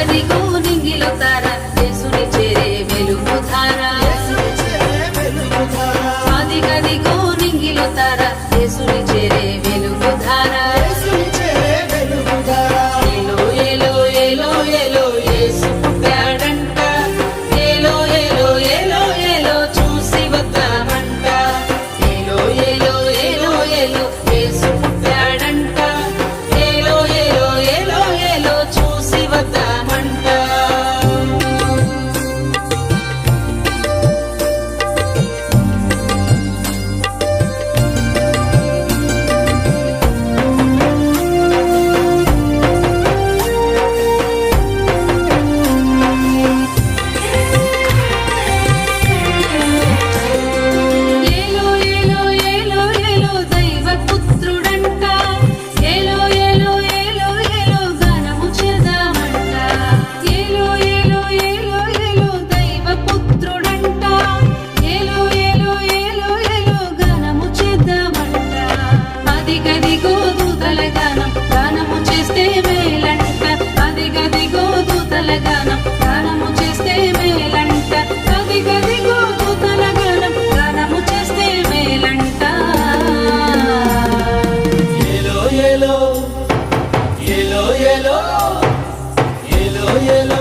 అదిగదిగో నింగిలో తార యేసుని చేరే వెలుగు ధార అదిగదిగో నింగిలో తార యేసుని చేరే వెలుగు ధార ఏలో ఏలో ఏలో ఏలో యేసు పుట్టాడంట ఏలో ఏలో ఏలో ఏలో చూసి వద్దామంట ఏలో ఏలో ఏలో ఏలో యేసు పుట్టాడంట ఏలో ఏలో ఏలో ఏలో చూసి వద్దామంట ఏలో ఏలో ఏలో ఏలో దైవపుత్రుడంట ఏలో ఏలో ఏలో ఏలో గానము చేద్దామంట ఏలో ఏలో ఏలో ఏలో దైవపుత్రుడంట ఏలో ఏలో ఏలో ఏలో గానము చేద్దామంట అదిగదిగో దూతల గానం గానము చేస్తే మేలంట అదిగదిగో దూతల గానం గానము చేస్తే మేలంట అదిగదిగో దూతల గానం గానము చేస్తే మేలంట ఏలో ఏలో ఏలో ఏలో ఏలో ఏలో